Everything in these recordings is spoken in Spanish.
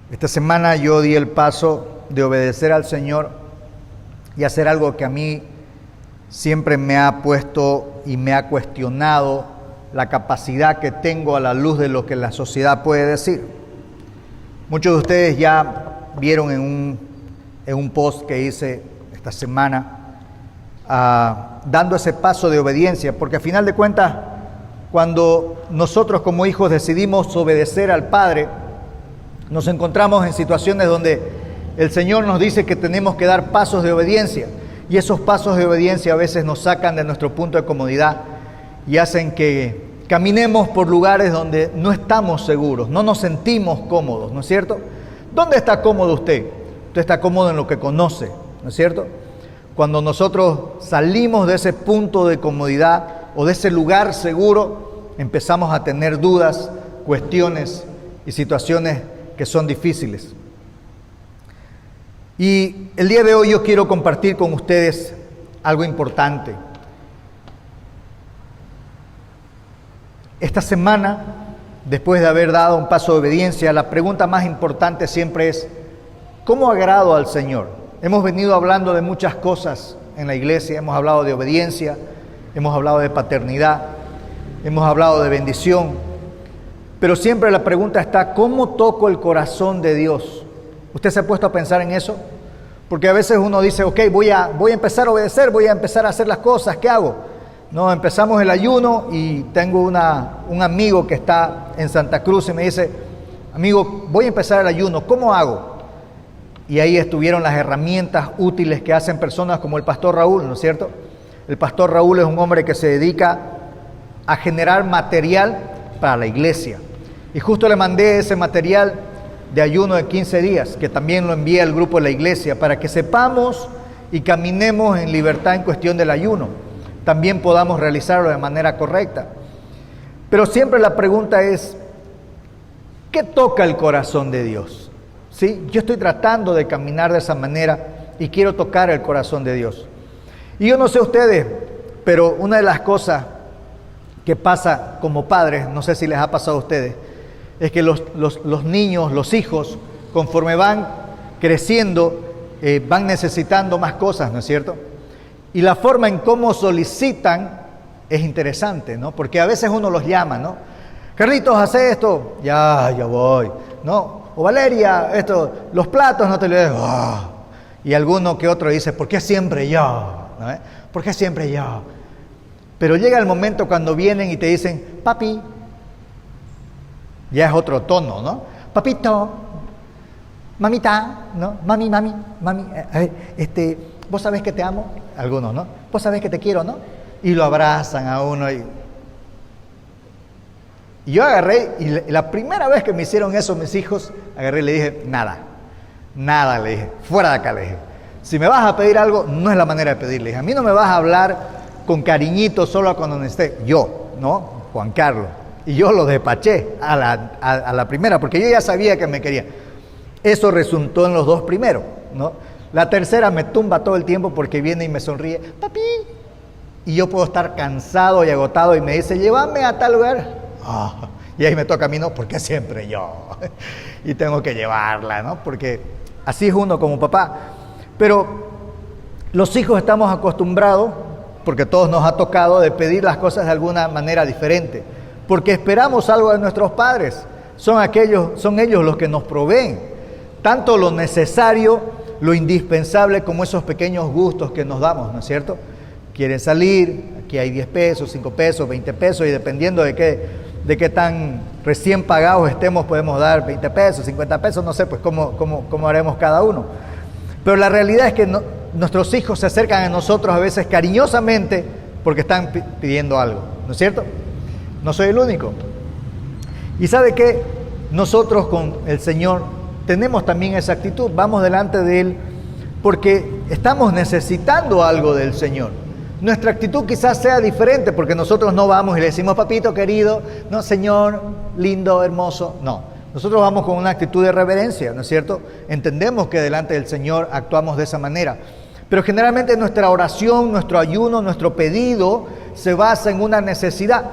Esta semana yo di el paso de obedecer al Señor y hacer algo que a mí siempre me ha puesto y me ha cuestionado la capacidad que tengo a la luz de lo que la sociedad puede decir. Muchos de ustedes ya vieron en un post que hice esta semana dando ese paso de obediencia, porque a final de cuentas, cuando nosotros como hijos decidimos obedecer al Padre, nos encontramos en situaciones donde el Señor nos dice que tenemos que dar pasos de obediencia, y esos pasos de obediencia a veces nos sacan de nuestro punto de comodidad y hacen que caminemos por lugares donde no estamos seguros, no nos sentimos cómodos, ¿no es cierto? ¿Dónde está cómodo usted? Usted está cómodo en lo que conoce, ¿no es cierto? Cuando nosotros salimos de ese punto de comodidad o de ese lugar seguro, empezamos a tener dudas, cuestiones y situaciones que son difíciles. Y el día de hoy yo quiero compartir con ustedes algo importante. Esta semana, después de haber dado un paso de obediencia, la pregunta más importante siempre es: ¿cómo agrado al Señor? Hemos venido hablando de muchas cosas en la iglesia, hemos hablado de obediencia, hemos hablado de paternidad, hemos hablado de bendición, pero siempre la pregunta está: ¿cómo toco el corazón de Dios? ¿Usted se ha puesto a pensar en eso? Porque a veces uno dice, ok, voy a empezar a obedecer, voy a empezar a hacer las cosas, ¿qué hago? No, empezamos el ayuno y tengo un amigo que está en Santa Cruz y me dice, amigo, voy a empezar el ayuno, ¿cómo hago? Y ahí estuvieron las herramientas útiles que hacen personas como el pastor Raúl, ¿no es cierto? El pastor Raúl es un hombre que se dedica a generar material para la iglesia. Y justo le mandé ese material de ayuno de 15 días, que también lo envié al grupo de la iglesia, para que sepamos y caminemos en libertad en cuestión del ayuno. También podamos realizarlo de manera correcta. Pero siempre la pregunta es, ¿qué toca el corazón de Dios? ¿Sí? Yo estoy tratando de caminar de esa manera y quiero tocar el corazón de Dios. Y yo no sé ustedes, pero una de las cosas que pasa como padres, no sé si les ha pasado a ustedes, es que los niños, los hijos, conforme van creciendo, van necesitando más cosas, ¿no es cierto? Y la forma en cómo solicitan es interesante, ¿no? Porque a veces uno los llama, ¿no? Carlitos, hace esto, ya voy, ¿no? O Valeria, esto, los platos no te lo dejo. Y alguno que otro dice, ¿por qué siempre yo? ¿No? ¿Por qué siempre yo? Pero llega el momento cuando vienen y te dicen, papi, ya es otro tono, ¿no? Papito, mamita, ¿no? Mami, ¿vos sabés que te amo? Algunos, ¿no? ¿Vos sabés que te quiero, no? Y lo abrazan a uno y yo agarré, y la primera vez que me hicieron eso mis hijos, agarré y le dije, nada, le dije, fuera de acá, le dije. Si me vas a pedir algo, no es la manera de pedirle. A mí no me vas a hablar con cariñito solo cuando esté yo, ¿no? Juan Carlos. Y yo lo despaché a la primera, porque yo ya sabía que me quería. Eso resultó en los dos primeros, ¿no? La tercera me tumba todo el tiempo porque viene y me sonríe, papi. Y yo puedo estar cansado y agotado y me dice, llévame a tal lugar. Y ahí me toca a mí, no, porque siempre yo. Y tengo que llevarla, ¿no? Porque así es uno como papá. Pero los hijos estamos acostumbrados, porque a todos nos ha tocado, de pedir las cosas de alguna manera diferente. Porque esperamos algo de nuestros padres. Son ellos los que nos proveen. Tanto lo necesario, lo indispensable, como esos pequeños gustos que nos damos, ¿no es cierto? Quieren salir, aquí hay 10 pesos, 5 pesos, 20 pesos, y dependiendo de qué tan recién pagados estemos, podemos dar 20 pesos, 50 pesos, no sé, pues cómo haremos cada uno. Pero la realidad es que nuestros hijos se acercan a nosotros a veces cariñosamente porque están pidiendo algo, ¿no es cierto? No soy el único. Y ¿sabe qué? Nosotros con el Señor tenemos también esa actitud. Vamos delante de Él porque estamos necesitando algo del Señor. Nuestra actitud quizás sea diferente porque nosotros no vamos y le decimos, papito querido, no, Señor, lindo, hermoso. No, nosotros vamos con una actitud de reverencia, ¿no es cierto? Entendemos que delante del Señor actuamos de esa manera. Pero generalmente nuestra oración, nuestro ayuno, nuestro pedido se basa en una necesidad.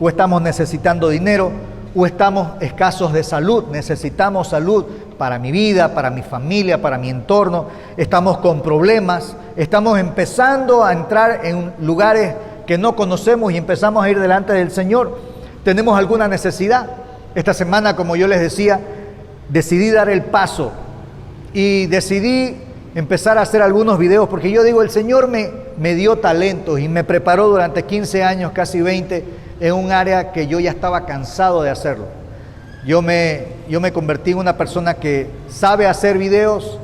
O estamos necesitando dinero, o estamos escasos de salud, necesitamos salud para mi vida, para mi familia, para mi entorno, estamos con problemas, estamos empezando a entrar en lugares que no conocemos y empezamos a ir delante del Señor, tenemos alguna necesidad. Esta semana, como yo les decía, decidí dar el paso y decidí empezar a hacer algunos videos, porque yo digo, el Señor me dio talentos y me preparó durante 15 años, casi 20, en un área que yo ya estaba cansado de hacerlo. Yo me convertí en una persona que sabe hacer videos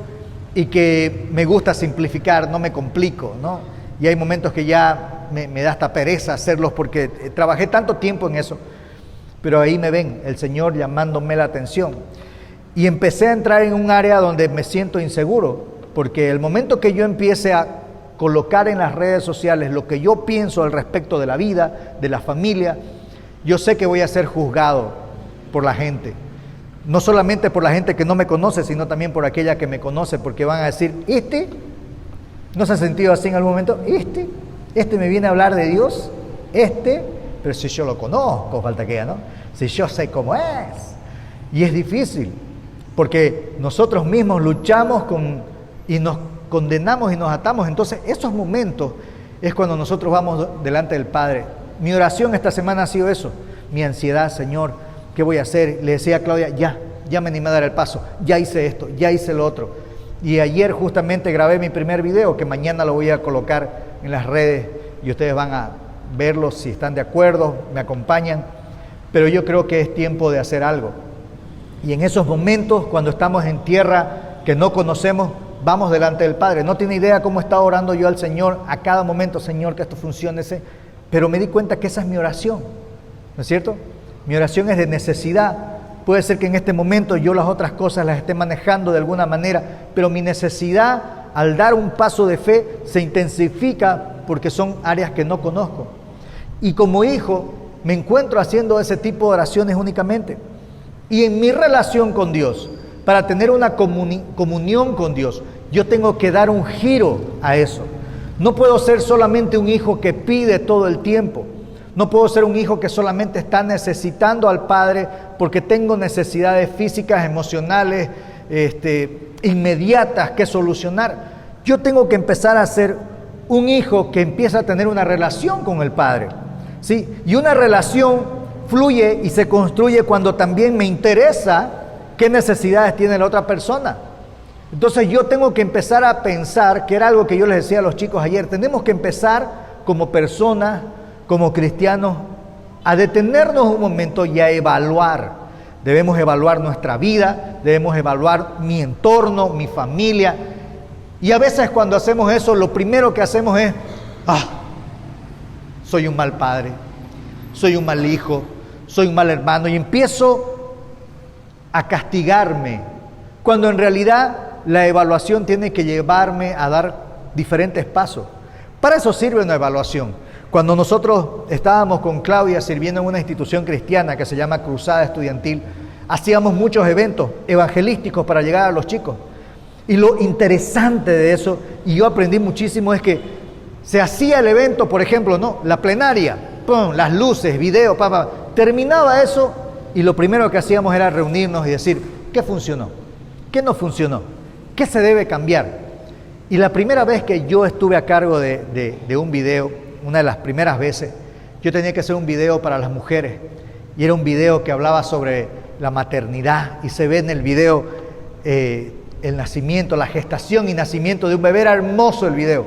y que me gusta simplificar, no me complico, ¿no? Y hay momentos que ya me da hasta pereza hacerlos porque trabajé tanto tiempo en eso. Pero ahí me ven, el Señor llamándome la atención. Y empecé a entrar en un área donde me siento inseguro, porque el momento que yo empiece a colocar en las redes sociales lo que yo pienso al respecto de la vida, de la familia, yo sé que voy a ser juzgado por la gente. No solamente por la gente que no me conoce, sino también por aquella que me conoce, porque van a decir, ¿no se ha sentido así en algún momento? ¿Este me viene a hablar de Dios? Pero si yo lo conozco, falta que ¿no? Si yo sé cómo es. Y es difícil, porque nosotros mismos luchamos y nos condenamos y nos atamos. Entonces, esos momentos es cuando nosotros vamos delante del Padre. Mi oración esta semana ha sido eso, mi ansiedad, Señor, ¿qué voy a hacer? Le decía a Claudia, ya me animé a dar el paso, ya hice esto, ya hice lo otro. Y ayer justamente grabé mi primer video, que mañana lo voy a colocar en las redes y ustedes van a verlo si están de acuerdo, me acompañan. Pero yo creo que es tiempo de hacer algo. Y en esos momentos, cuando estamos en tierra que no conocemos, vamos delante del Padre. No tiene idea cómo estaba orando yo al Señor a cada momento, Señor, que esto funcione. Pero me di cuenta que esa es mi oración, ¿no es cierto? Mi oración es de necesidad. Puede ser que en este momento yo las otras cosas las esté manejando de alguna manera, pero mi necesidad al dar un paso de fe se intensifica porque son áreas que no conozco. Y como hijo me encuentro haciendo ese tipo de oraciones únicamente. Y en mi relación con Dios, para tener una comunión con Dios, yo tengo que dar un giro a eso. No puedo ser solamente un hijo que pide todo el tiempo. No puedo ser un hijo que solamente está necesitando al Padre porque tengo necesidades físicas, emocionales, inmediatas que solucionar. Yo tengo que empezar a ser un hijo que empieza a tener una relación con el Padre, ¿sí? Y una relación fluye y se construye cuando también me interesa qué necesidades tiene la otra persona. Entonces yo tengo que empezar a pensar, que era algo que yo les decía a los chicos ayer, tenemos que empezar como personas, como cristianos, a detenernos un momento y a evaluar. Debemos evaluar nuestra vida, debemos evaluar mi entorno, mi familia. Y a veces cuando hacemos eso, lo primero que hacemos es, soy un mal padre, soy un mal hijo, soy un mal hermano, y empiezo a castigarme, cuando en realidad la evaluación tiene que llevarme a dar diferentes pasos. Para eso sirve una evaluación. Cuando nosotros estábamos con Claudia sirviendo en una institución cristiana que se llama Cruzada Estudiantil, hacíamos muchos eventos evangelísticos para llegar a los chicos. Y lo interesante de eso, y yo aprendí muchísimo, es que se hacía el evento, por ejemplo, ¿no? La plenaria, ¡pum!, las luces, video, terminaba eso y lo primero que hacíamos era reunirnos y decir, ¿qué funcionó? ¿Qué no funcionó? ¿Qué se debe cambiar? Y la primera vez que yo estuve a cargo de un video, una de las primeras veces, yo tenía que hacer un video para las mujeres y era un video que hablaba sobre la maternidad y se ve en el video el nacimiento, la gestación y nacimiento de un bebé. Era hermoso el video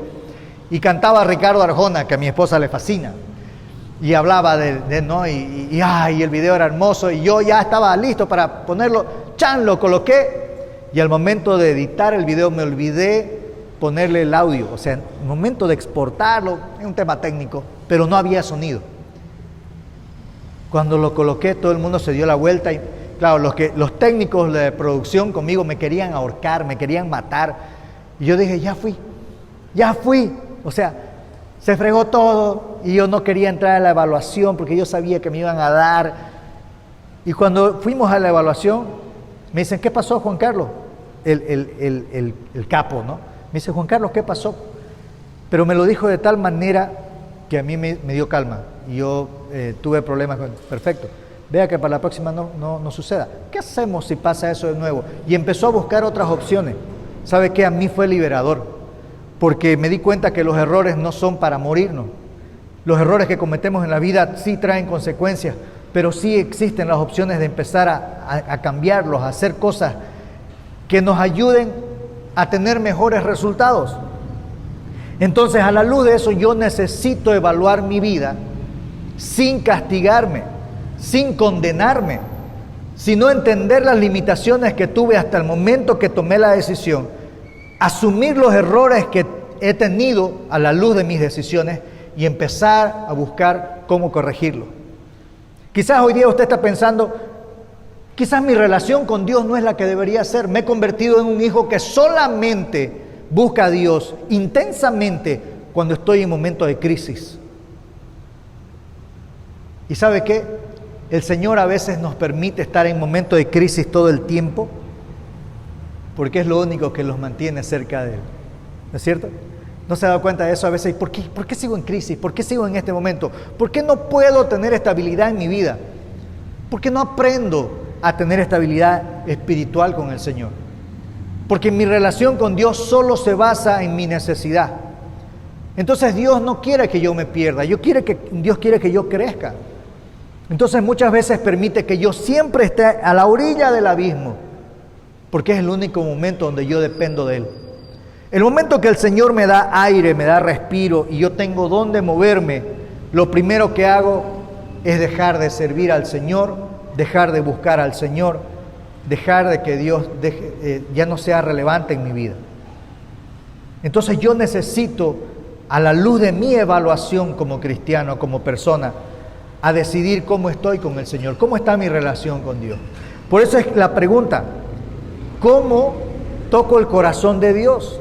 y cantaba Ricardo Arjona, que a mi esposa le fascina, y hablaba ¿no? Y el video era hermoso y yo ya estaba listo para ponerlo, lo coloqué y al momento de editar el video me olvidé ponerle el audio, o sea, en el momento de exportarlo, es un tema técnico, pero no había sonido. Cuando lo coloqué, todo el mundo se dio la vuelta y, claro, los técnicos de producción conmigo me querían ahorcar, me querían matar. Y yo dije, ya fui. O sea, se fregó todo y yo no quería entrar a la evaluación porque yo sabía que me iban a dar. Y cuando fuimos a la evaluación, me dicen, ¿qué pasó, Juan Carlos? El capo, ¿no? Me dice, Juan Carlos, ¿qué pasó? Pero me lo dijo de tal manera que a mí me dio calma. Y yo tuve problemas con... Perfecto. vea que para la próxima no suceda. ¿Qué hacemos si pasa eso de nuevo? Y empezó a buscar otras opciones. ¿Sabe qué? A mí fue liberador, porque me di cuenta que los errores no son para morirnos. Los errores que cometemos en la vida sí traen consecuencias, pero sí existen las opciones de empezar a cambiarlos, a hacer cosas que nos ayuden a tener mejores resultados. Entonces, a la luz de eso, yo necesito evaluar mi vida sin castigarme, sin condenarme, sino entender las limitaciones que tuve hasta el momento que tomé la decisión, asumir los errores que he tenido a la luz de mis decisiones y empezar a buscar cómo corregirlo. Quizás hoy día usted está pensando, quizás mi relación con Dios no es la que debería ser. Me he convertido en un hijo que solamente busca a Dios intensamente cuando estoy en momentos de crisis. ¿Y sabe qué? El Señor a veces nos permite estar en momentos de crisis todo el tiempo porque es lo único que los mantiene cerca de Él. ¿No es cierto? ¿No se ha dado cuenta de eso a veces? ¿Por qué sigo en crisis? ¿Por qué sigo en este momento? ¿Por qué no puedo tener estabilidad en mi vida? ¿Por qué no aprendo a tener estabilidad espiritual con el Señor? Porque mi relación con Dios solo se basa en mi necesidad. Entonces Dios no quiere que yo me pierda, Dios quiere que yo crezca. Entonces muchas veces permite que yo siempre esté a la orilla del abismo, porque es el único momento donde yo dependo de Él. El momento que el Señor me da aire, me da respiro y yo tengo dónde moverme, lo primero que hago es dejar de servir al Señor, dejar de buscar al Señor, dejar de que Dios ya no sea relevante en mi vida. Entonces yo necesito, a la luz de mi evaluación como cristiano, como persona, a decidir cómo estoy con el Señor, cómo está mi relación con Dios. Por eso es la pregunta, ¿cómo toco el corazón de Dios?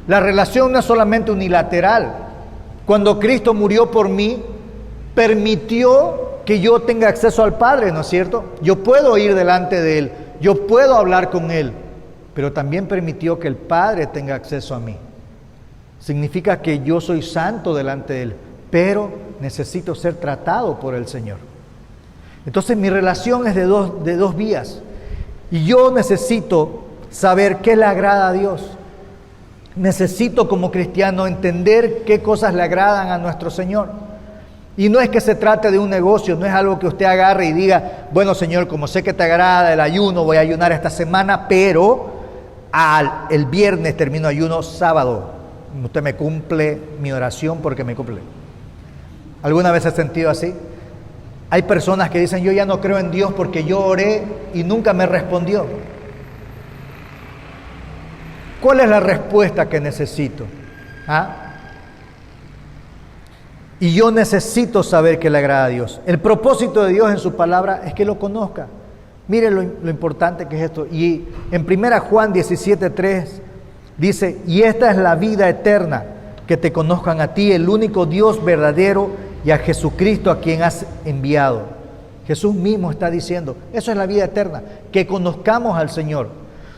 La relación no es solamente unilateral. Cuando Cristo murió por mí, permitió que yo tenga acceso al Padre, ¿no es cierto? Yo puedo ir delante de Él, yo puedo hablar con Él, pero también permitió que el Padre tenga acceso a mí. Significa que yo soy santo delante de Él, pero necesito ser tratado por el Señor. Entonces mi relación es de dos vías, y yo necesito saber qué le agrada a Dios. Necesito como cristiano entender qué cosas le agradan a nuestro Señor. Y no es que se trate de un negocio, no es algo que usted agarre y diga, bueno Señor, como sé que te agrada el ayuno, voy a ayunar esta semana, pero el viernes termino ayuno sábado. Usted me cumple mi oración porque me cumple. ¿Alguna vez has sentido así? Hay personas que dicen, yo ya no creo en Dios porque yo oré y nunca me respondió. ¿Cuál es la respuesta que necesito? Y yo necesito saber qué le agrada a Dios. El propósito de Dios en su palabra es que lo conozca. Mire lo importante que es esto. Y en 1 Juan 17:3 dice, y esta es la vida eterna, que te conozcan a ti, el único Dios verdadero, y a Jesucristo a quien has enviado. Jesús mismo está diciendo, eso es la vida eterna, que conozcamos al Señor.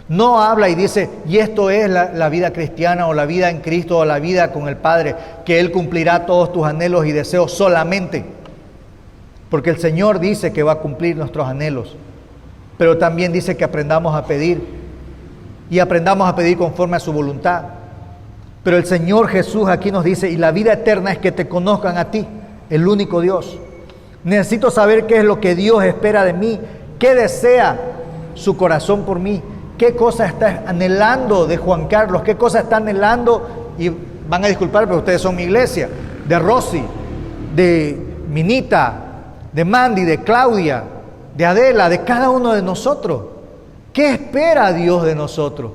No habla y dice, y esto es la vida cristiana o la vida en Cristo o la vida con el Padre, que Él cumplirá todos tus anhelos y deseos solamente. Porque el Señor dice que va a cumplir nuestros anhelos, pero también dice que aprendamos a pedir y aprendamos a pedir conforme a su voluntad. Pero el Señor Jesús aquí nos dice, y la vida eterna es que te conozcan a ti, el único Dios. Necesito saber qué es lo que Dios espera de mí, qué desea su corazón por mí. ¿Qué cosa está anhelando de Juan Carlos? ¿Qué cosa está anhelando? Y van a disculpar, pero ustedes son mi iglesia. De Rosy, de Minita, de Mandy, de Claudia, de Adela, de cada uno de nosotros. ¿Qué espera Dios de nosotros?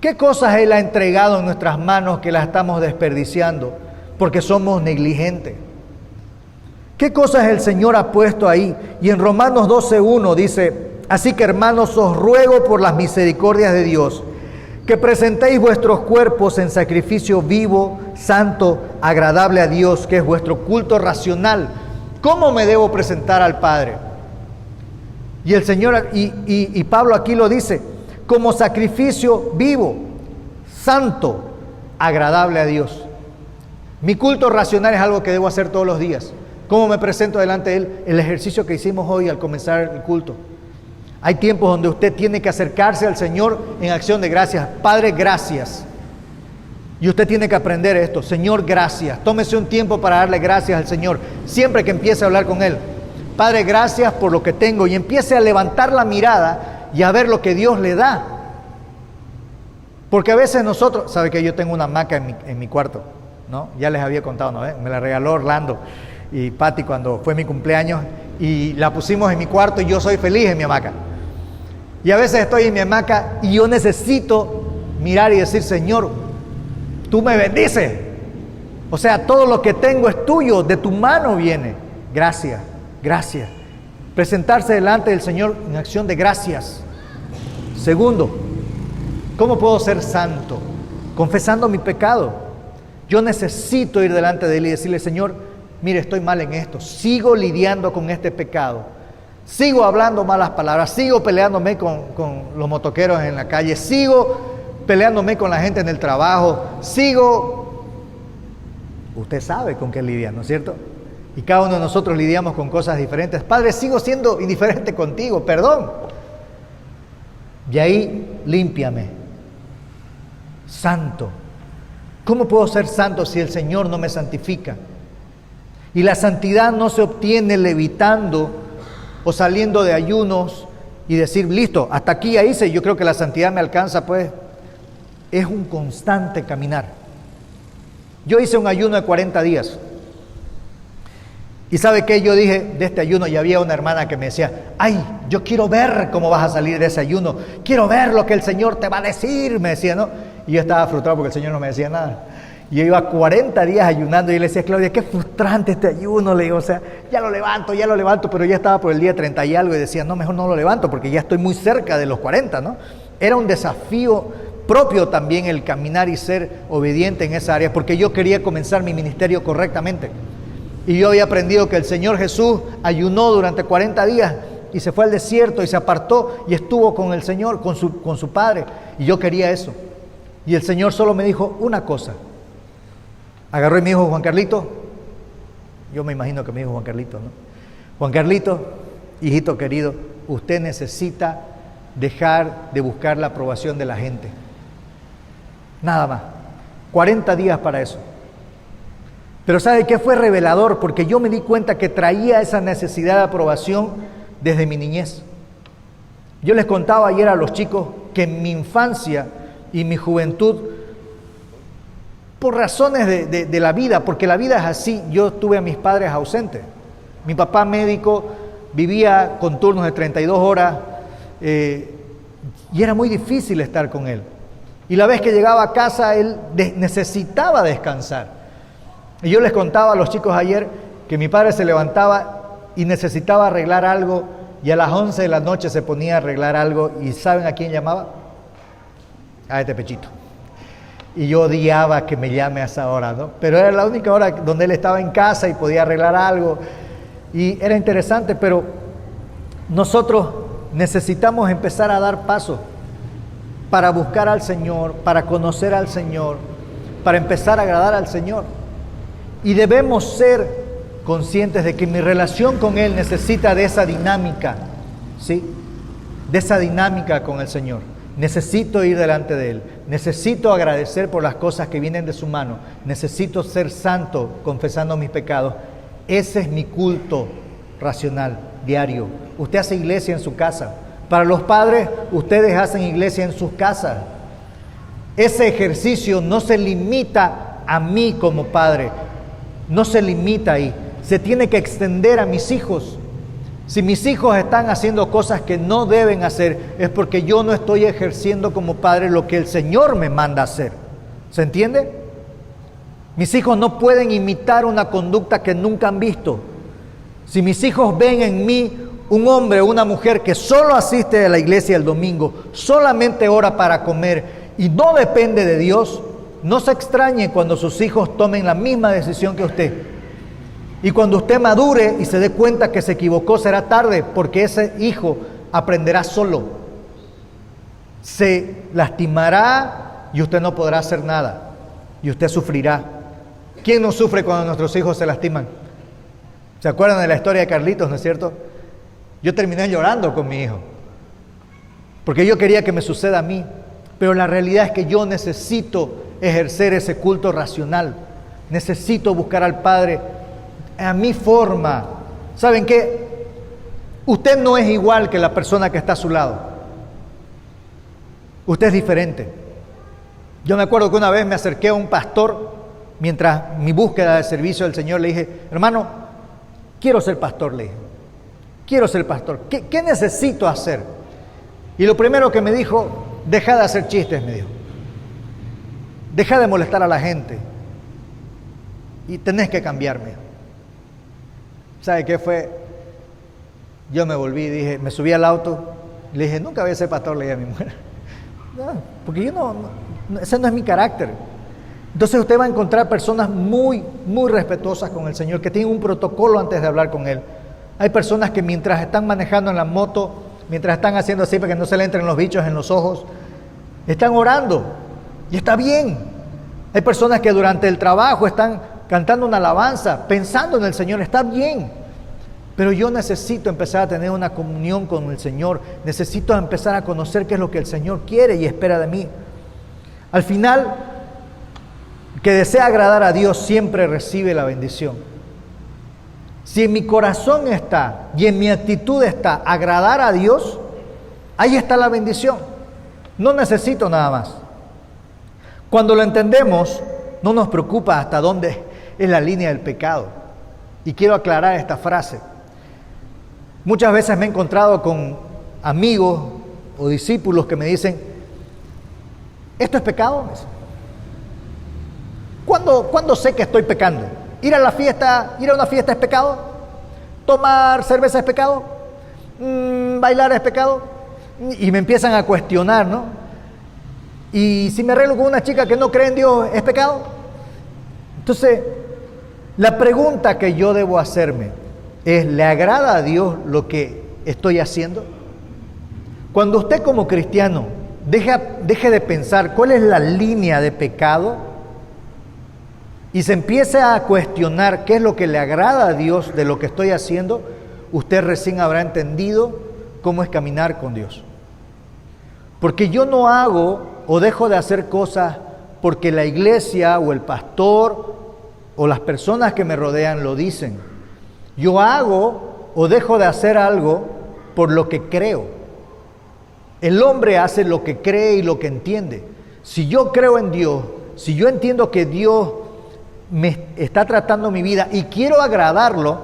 ¿Qué cosas Él ha entregado en nuestras manos que las estamos desperdiciando porque somos negligentes? ¿Qué cosas el Señor ha puesto ahí? Y en Romanos 12:1 dice, así que hermanos, os ruego por las misericordias de Dios, que presentéis vuestros cuerpos en sacrificio vivo, santo, agradable a Dios, que es vuestro culto racional. ¿Cómo me debo presentar al Padre? Y el Señor, y Pablo aquí lo dice, como sacrificio vivo, santo, agradable a Dios. Mi culto racional es algo que debo hacer todos los días. ¿Cómo me presento delante de Él? El ejercicio que hicimos hoy al comenzar el culto. Hay tiempos donde usted tiene que acercarse al Señor en acción de gracias. Padre, gracias. Y usted tiene que aprender esto. Señor, gracias. Tómese un tiempo para darle gracias al Señor. Siempre que empiece a hablar con Él. Padre, gracias por lo que tengo. Y empiece a levantar la mirada y a ver lo que Dios le da. Porque a veces nosotros, sabe que yo tengo una hamaca en mi cuarto, ¿no? Ya les había contado, ¿no? Me la regaló Orlando y Patti cuando fue mi cumpleaños y la pusimos en mi cuarto y yo soy feliz en mi hamaca. Y a veces estoy en mi hamaca y yo necesito mirar y decir, Señor, tú me bendices. O sea, todo lo que tengo es tuyo, de tu mano viene. Gracias, gracias. Presentarse delante del Señor en acción de gracias. Segundo, ¿cómo puedo ser santo? Confesando mi pecado. Yo necesito ir delante de Él y decirle, Señor, mire, estoy mal en esto, sigo lidiando con este pecado, sigo hablando malas palabras, sigo peleándome con los motoqueros en la calle, sigo peleándome con la gente en el trabajo, usted sabe con qué lidia, ¿no es cierto? Y cada uno de nosotros lidiamos con cosas diferentes. Padre, sigo siendo indiferente contigo, perdón. Y ahí, límpiame. Santo. ¿Cómo puedo ser santo si el Señor no me santifica? Y la santidad no se obtiene levitando o saliendo de ayunos y decir, listo, hasta aquí ya hice, yo creo que la santidad me alcanza, pues. Es un constante caminar. Yo hice un ayuno de 40 días. ¿Y sabe qué? Yo dije de este ayuno, y había una hermana que me decía, ay, yo quiero ver cómo vas a salir de ese ayuno, quiero ver lo que el Señor te va a decir, me decía, ¿no? Y yo estaba frustrado porque el Señor no me decía nada. Y yo iba 40 días ayunando y le decía, Claudia, qué frustrante este ayuno, le digo, o sea, ya lo levanto, pero ya estaba por el día 30 y algo y decía, no, mejor no lo levanto porque ya estoy muy cerca de los 40, ¿no? Era un desafío propio también el caminar y ser obediente en esa área, porque yo quería comenzar mi ministerio correctamente. Y yo había aprendido que el Señor Jesús ayunó durante 40 días y se fue al desierto y se apartó y estuvo con el Señor, con su Padre. Y yo quería eso. Y el Señor solo me dijo una cosa. Agarró y me dijo, Juan Carlito, yo me imagino que me dijo Juan Carlito, ¿no? Juan Carlito, hijito querido, usted necesita dejar de buscar la aprobación de la gente. Nada más. 40 días para eso. Pero ¿sabe qué? Fue revelador porque yo me di cuenta que traía esa necesidad de aprobación desde mi niñez. Yo les contaba ayer a los chicos que en mi infancia y mi juventud, por razones de la vida, porque la vida es así, yo tuve a mis padres ausentes. Mi papá médico vivía con turnos de 32 horas y era muy difícil estar con él. Y la vez que llegaba a casa, él necesitaba descansar. Y yo les contaba a los chicos ayer que mi padre se levantaba y necesitaba arreglar algo y a las 11 de la noche se ponía a arreglar algo y ¿saben a quién llamaba? A este Pechito. Y yo odiaba que me llame a esa hora, ¿no? Pero era la única hora donde él estaba en casa y podía arreglar algo. Y era interesante, pero nosotros necesitamos empezar a dar pasos para buscar al Señor, para conocer al Señor, para empezar a agradar al Señor. Y debemos ser conscientes de que mi relación con Él necesita de esa dinámica, ¿sí? De esa dinámica con el Señor. Necesito ir delante de Él, necesito agradecer por las cosas que vienen de su mano, necesito ser santo confesando mis pecados. Ese es mi culto racional, diario. Usted hace iglesia en su casa. Para los padres, ustedes hacen iglesia en sus casas. Ese ejercicio no se limita a mí como padre, no se limita ahí, se tiene que extender a mis hijos. Si mis hijos están haciendo cosas que no deben hacer, es porque yo no estoy ejerciendo como padre lo que el Señor me manda hacer. ¿Se entiende? Mis hijos no pueden imitar una conducta que nunca han visto. Si mis hijos ven en mí un hombre o una mujer que solo asiste a la iglesia el domingo, solamente ora para comer y no depende de Dios, no se extrañe cuando sus hijos tomen la misma decisión que usted. Y cuando usted madure y se dé cuenta que se equivocó, será tarde, porque ese hijo aprenderá solo. Se lastimará y usted no podrá hacer nada. Y usted sufrirá. ¿Quién no sufre cuando nuestros hijos se lastiman? ¿Se acuerdan de la historia de Carlitos, no es cierto? Yo terminé llorando con mi hijo, porque yo quería que me suceda a mí, pero la realidad es que yo necesito ejercer ese culto racional, necesito buscar al Padre a mi forma. ¿Saben qué? Usted no es igual que la persona que está a su lado, usted es diferente. Yo me acuerdo que una vez me acerqué a un pastor, mientras mi búsqueda de servicio del Señor, le dije: hermano, quiero ser pastor, le dije, quiero ser pastor, ¿qué necesito hacer? Y lo primero que me dijo: deja de hacer chistes, me dijo, deja de molestar a la gente y tenés que cambiarme. ¿Sabe qué fue? Yo me volví y dije, me subí al auto, le dije: nunca voy a ser pastor, le dije a mi mujer. No, porque yo no, ese no es mi carácter. Entonces usted va a encontrar personas muy respetuosas con el Señor, que tienen un protocolo antes de hablar con Él. Hay personas que mientras están manejando en la moto, mientras están haciendo así para que no se le entren los bichos en los ojos, están orando, y está bien. Hay personas que durante el trabajo están cantando una alabanza, pensando en el Señor, está bien. Pero yo necesito empezar a tener una comunión con el Señor, necesito empezar a conocer qué es lo que el Señor quiere y espera de mí. Al final, que desea agradar a Dios siempre recibe la bendición. Si en mi corazón está y en mi actitud está agradar a Dios, ahí está la bendición. No necesito nada más. Cuando lo entendemos, no nos preocupa hasta dónde es la línea del pecado. Y quiero aclarar esta frase. Muchas veces me he encontrado con amigos o discípulos que me dicen: ¿esto es pecado? ¿Cuándo sé que estoy pecando? ¿Ir a una fiesta es pecado? ¿Tomar cerveza es pecado? ¿Bailar es pecado? Y me empiezan a cuestionar, ¿no? ¿Y si me arreglo con una chica que no cree en Dios, es pecado? Entonces, la pregunta que yo debo hacerme es: ¿le agrada a Dios lo que estoy haciendo? Cuando usted como cristiano deje de pensar cuál es la línea de pecado y se empiece a cuestionar qué es lo que le agrada a Dios de lo que estoy haciendo, usted recién habrá entendido cómo es caminar con Dios. Porque yo no hago o dejo de hacer cosas porque la iglesia o el pastor o las personas que me rodean lo dicen. Yo hago o dejo de hacer algo por lo que creo. El hombre hace lo que cree y lo que entiende. Si yo creo en Dios, si yo entiendo que Dios me está tratando mi vida y quiero agradarlo,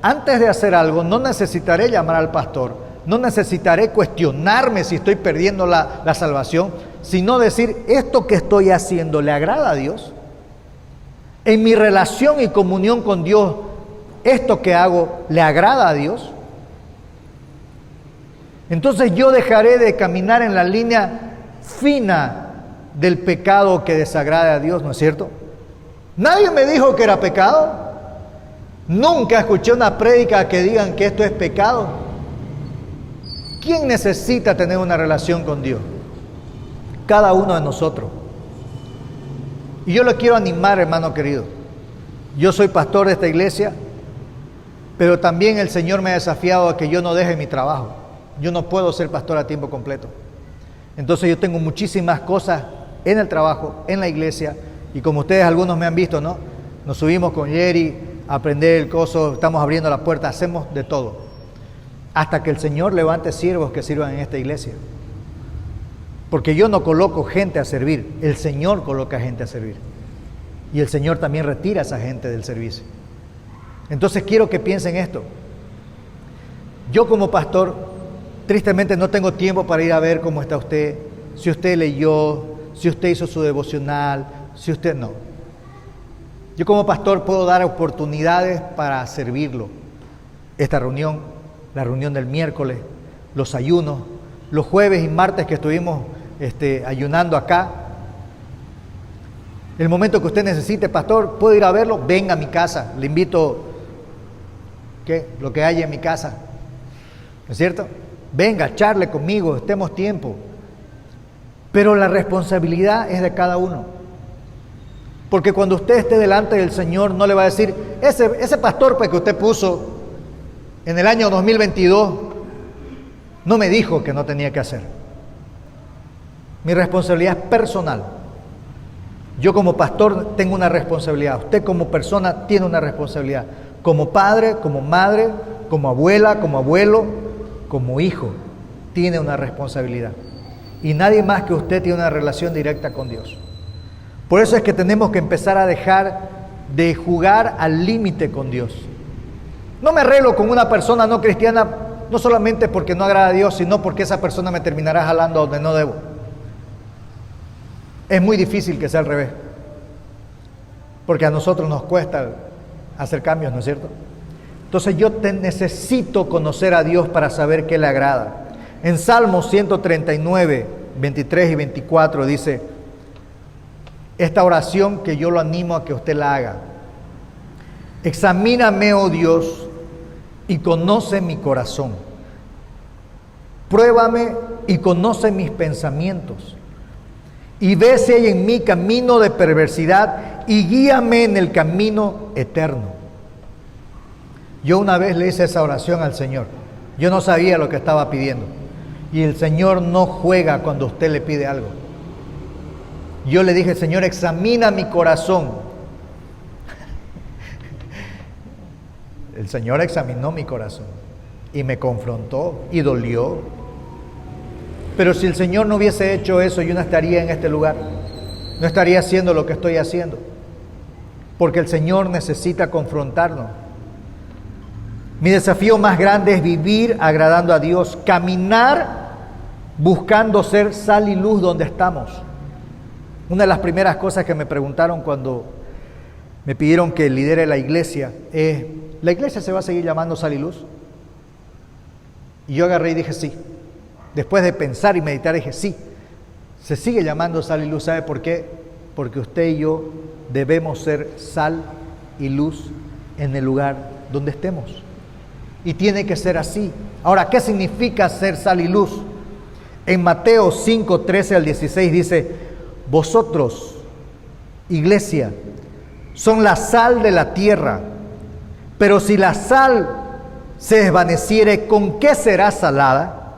antes de hacer algo no necesitaré llamar al pastor, no necesitaré cuestionarme si estoy perdiendo la salvación, sino decir: ¿esto que estoy haciendo le agrada a Dios? En mi relación y comunión con Dios, ¿esto que hago le agrada a Dios? Entonces yo dejaré de caminar en la línea fina del pecado que desagrade a Dios, ¿no es cierto? Nadie me dijo que era pecado. Nunca escuché una prédica que digan que esto es pecado. ¿Quién necesita tener una relación con Dios? Cada uno de nosotros. Y yo le quiero animar, hermano querido. Yo soy pastor de esta iglesia, pero también el Señor me ha desafiado a que yo no deje mi trabajo. Yo no puedo ser pastor a tiempo completo. Entonces yo tengo muchísimas cosas en el trabajo, en la iglesia, y como ustedes algunos me han visto, ¿no? Nos subimos con Jerry a prender el coso, estamos abriendo la puerta, hacemos de todo. Hasta que el Señor levante siervos que sirvan en esta iglesia. Porque yo no coloco gente a servir, el Señor coloca gente a servir. Y el Señor también retira a esa gente del servicio. Entonces quiero que piensen esto. Yo como pastor, tristemente no tengo tiempo para ir a ver cómo está usted, si usted leyó, si usted hizo su devocional, si usted no. Yo como pastor puedo dar oportunidades para servirlo. Esta reunión, la reunión del miércoles, los ayunos, los jueves y martes que estuvimos ayunando acá. El momento que usted necesite, pastor, puedo ir a verlo, venga a mi casa, le invito lo que haya en mi casa, ¿no es cierto? Venga, charle conmigo, estemos tiempo. Pero la responsabilidad es de cada uno. Porque cuando usted esté delante del Señor, no le va a decir: ese pastor pues, que usted puso en el año 2022 no me dijo que no tenía que hacer. Mi responsabilidad es personal. Yo como pastor tengo una responsabilidad. Usted como persona tiene una responsabilidad. Como padre, como madre, como abuela, como abuelo, como hijo, tiene una responsabilidad. Y nadie más que usted tiene una relación directa con Dios. Por eso es que tenemos que empezar a dejar de jugar al límite con Dios. No me arreglo con una persona no cristiana, no solamente porque no agrada a Dios, sino porque esa persona me terminará jalando donde no debo. Es muy difícil que sea al revés, porque a nosotros nos cuesta hacer cambios, ¿no es cierto? Entonces yo necesito conocer a Dios para saber qué le agrada. En Salmos 139, 23 y 24 dice esta oración que yo lo animo a que usted la haga. Examíname, oh Dios, y conoce mi corazón. Pruébame y conoce mis pensamientos. Y ve si hay en mí camino de perversidad y guíame en el camino eterno. Yo una vez le hice esa oración al Señor. Yo no sabía lo que estaba pidiendo. Y el Señor no juega cuando usted le pide algo. Yo le dije, Señor, examina mi corazón. El Señor examinó mi corazón y me confrontó y dolió. Pero si el Señor no hubiese hecho eso, yo no estaría en este lugar. No estaría haciendo lo que estoy haciendo. Porque el Señor necesita confrontarnos. Mi desafío más grande es vivir agradando a Dios, caminar buscando ser sal y luz donde estamos. Una de las primeras cosas que me preguntaron cuando me pidieron que lidere la iglesia es, ¿la iglesia se va a seguir llamando Sal y Luz? Y yo agarré y dije sí. Después de pensar y meditar dije sí, se sigue llamando Sal y Luz. ¿Sabe por qué? Porque usted y yo debemos ser sal y luz en el lugar donde estemos. Y tiene que ser así. Ahora, ¿qué significa ser sal y luz? En Mateo 5, 13 al 16 dice, vosotros, iglesia, son la sal de la tierra, pero si la sal se desvaneciere, ¿con qué será salada?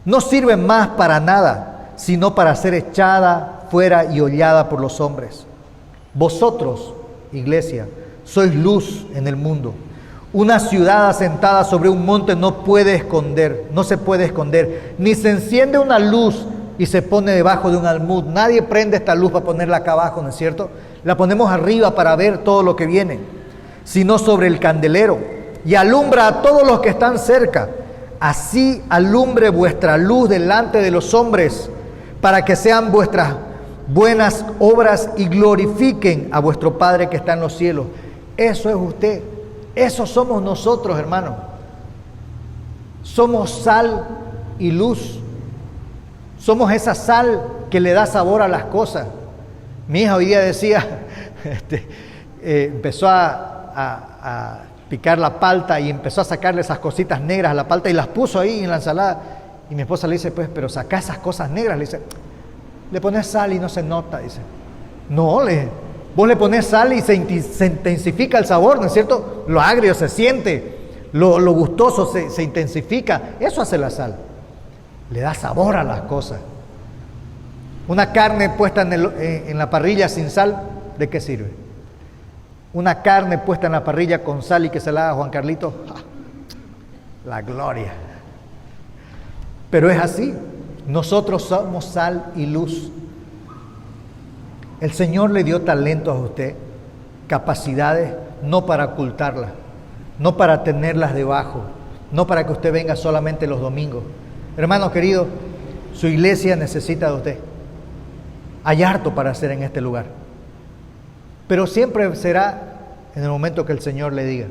No sirve más para nada, sino para ser echada fuera y hollada por los hombres. Vosotros, iglesia, sois luz en el mundo. Una ciudad asentada sobre un monte no se puede esconder, ni se enciende una luz y se pone debajo de un almud. Nadie prende esta luz para ponerla acá abajo, ¿no es cierto? La ponemos arriba para ver todo lo que viene, sino sobre el candelero, y alumbra a todos los que están cerca. Así alumbre vuestra luz delante de los hombres, para que sean vuestras buenas obras y glorifiquen a vuestro Padre que está en los cielos. Eso es usted, eso somos nosotros, hermano. Somos sal y luz. Somos esa sal que le da sabor a las cosas. Mi hija hoy día decía, empezó a picar la palta y empezó a sacarle esas cositas negras a la palta y las puso ahí en la ensalada. Y mi esposa le dice, pues, pero saca esas cosas negras. Le dice, le pones sal y no se nota. Dice, no, vos le pones sal y se intensifica el sabor, ¿no es cierto? Lo agrio se siente, lo gustoso se intensifica. Eso hace la sal. Le da sabor a las cosas. Una carne puesta en la parrilla sin sal, ¿de qué sirve? Una carne puesta en la parrilla con sal y que se la haga Juan Carlito, ¡ja! La gloria. Pero es así, nosotros somos sal y luz. El Señor le dio talentos a usted, capacidades, no para ocultarlas, no para tenerlas debajo, no para que usted venga solamente los domingos. Hermano querido, su iglesia necesita de usted. Hay harto para hacer en este lugar. Pero siempre será en el momento que el Señor le diga.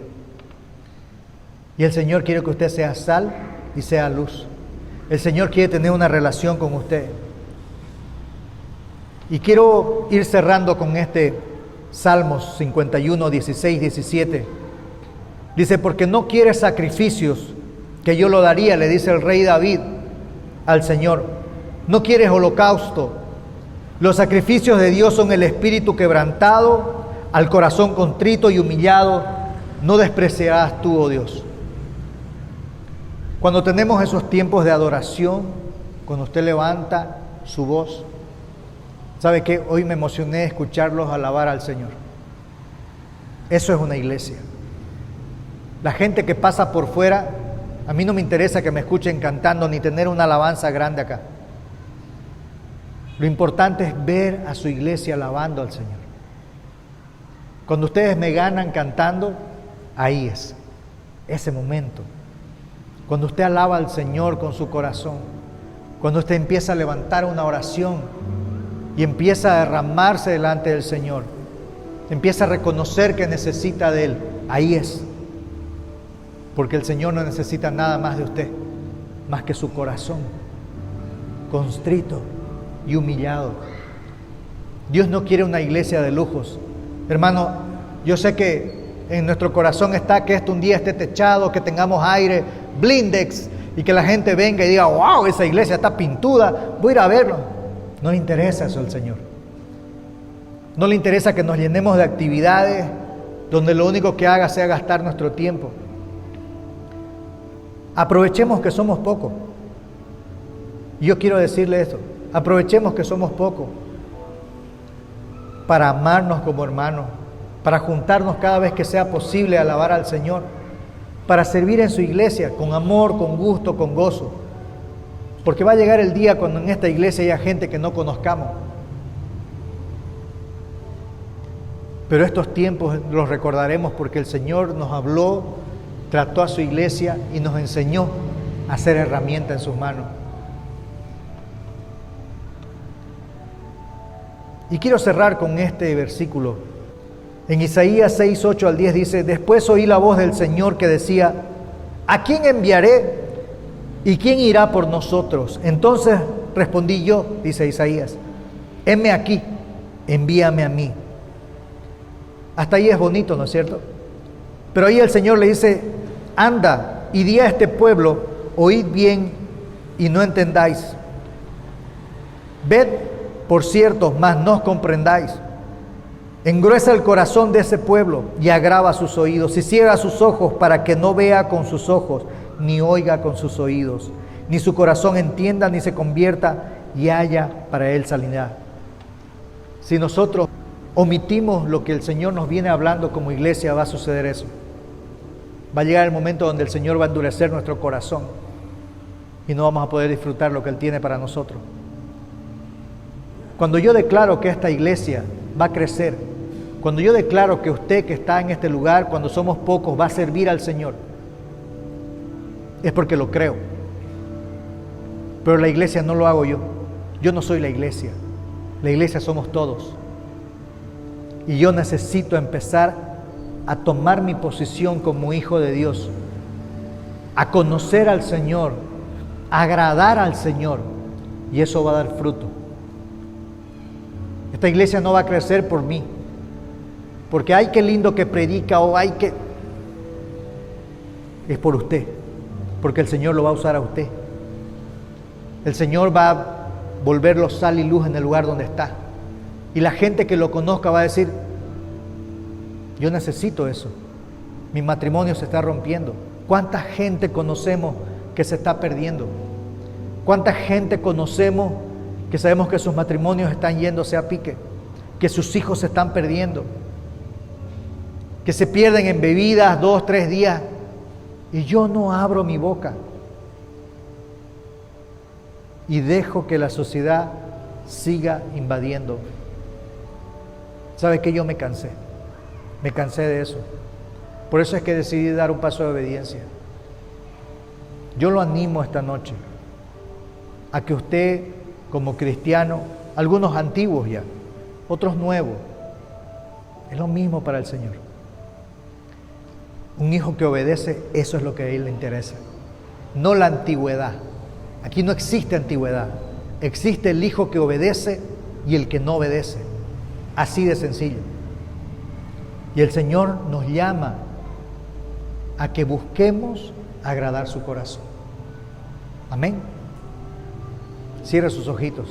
Y el Señor quiere que usted sea sal y sea luz. El Señor quiere tener una relación con usted. Y quiero ir cerrando con este Salmos 51, 16, 17. Dice, porque no quiere sacrificios, que yo lo daría, le dice el rey David al Señor. No quieres holocausto. Los sacrificios de Dios son el espíritu quebrantado, al corazón contrito y humillado, no despreciarás tú, oh Dios. Cuando tenemos esos tiempos de adoración, cuando usted levanta su voz, ¿sabe qué? Hoy me emocioné escucharlos alabar al Señor. Eso es una iglesia. La gente que pasa por fuera, a mí no me interesa que me escuchen cantando ni tener una alabanza grande acá. Lo importante es ver a su iglesia alabando al Señor. Cuando ustedes me ganan cantando, ahí es, ese momento. Cuando usted alaba al Señor con su corazón, cuando usted empieza a levantar una oración y empieza a derramarse delante del Señor, empieza a reconocer que necesita de Él, ahí es. Porque el Señor no necesita nada más de usted, más que su corazón, constrito y humillado. Dios no quiere una iglesia de lujos. Hermano, yo sé que en nuestro corazón está que un día esté techado, que tengamos aire, blindex, y que la gente venga y diga, wow, esa iglesia está pintuda, voy a ir a verlo. No le interesa eso al Señor. No le interesa que nos llenemos de actividades donde lo único que haga sea gastar nuestro tiempo. Aprovechemos que somos pocos. Yo quiero decirle esto, aprovechemos que somos pocos para amarnos como hermanos, para juntarnos cada vez que sea posible a alabar al Señor, para servir en su iglesia con amor, con gusto, con gozo. Porque va a llegar el día cuando en esta iglesia haya gente que no conozcamos. Pero estos tiempos los recordaremos porque el Señor nos habló, trató a su iglesia y nos enseñó a ser herramienta en sus manos. Y quiero cerrar con este versículo. En Isaías 6, 8 al 10 dice, después oí la voz del Señor que decía, ¿a quién enviaré? ¿Y quién irá por nosotros? Entonces respondí yo, dice Isaías, heme aquí, envíame a mí. Hasta ahí es bonito, ¿no es cierto? Pero ahí el Señor le dice, anda y di a este pueblo, oíd bien y no entendáis. Ved, por cierto, mas no os comprendáis. Engruesa el corazón de ese pueblo y agrava sus oídos y ciega sus ojos para que no vea con sus ojos, ni oiga con sus oídos, ni su corazón entienda, ni se convierta y haya para él sanidad. Si nosotros omitimos lo que el Señor nos viene hablando como iglesia, va a suceder eso. Va a llegar el momento donde el Señor va a endurecer nuestro corazón y no vamos a poder disfrutar lo que Él tiene para nosotros. Cuando yo declaro que esta iglesia va a crecer, cuando yo declaro que usted que está en este lugar, cuando somos pocos, va a servir al Señor, es porque lo creo. Pero la iglesia no lo hago yo. Yo no soy la iglesia. La iglesia somos todos. Y yo necesito empezar a tomar mi posición como hijo de Dios, a conocer al Señor, a agradar al Señor, y eso va a dar fruto. Esta iglesia no va a crecer por mí, porque ay, qué lindo que predica, o ay, que... Es por usted, porque el Señor lo va a usar a usted. El Señor va a volverlo sal y luz en el lugar donde está. Y la gente que lo conozca va a decir, yo necesito eso. Mi matrimonio se está rompiendo. ¿Cuánta gente conocemos que se está perdiendo? ¿Cuánta gente conocemos que sabemos que sus matrimonios están yéndose a pique? Que sus hijos se están perdiendo. Que se pierden en bebidas 2, 3 días. Y yo no abro mi boca. Y dejo que la sociedad siga invadiendo. ¿Sabe qué? Yo me cansé. Me cansé de eso. Por eso es que decidí dar un paso de obediencia. Yo lo animo esta noche a que usted, como cristiano, algunos antiguos ya, otros nuevos, es lo mismo para el Señor. Un hijo que obedece, eso es lo que a Él le interesa. No la antigüedad. Aquí no existe antigüedad. Existe el hijo que obedece y el que no obedece. Así de sencillo. Y el Señor nos llama a que busquemos agradar su corazón. Amén. Cierre sus ojitos.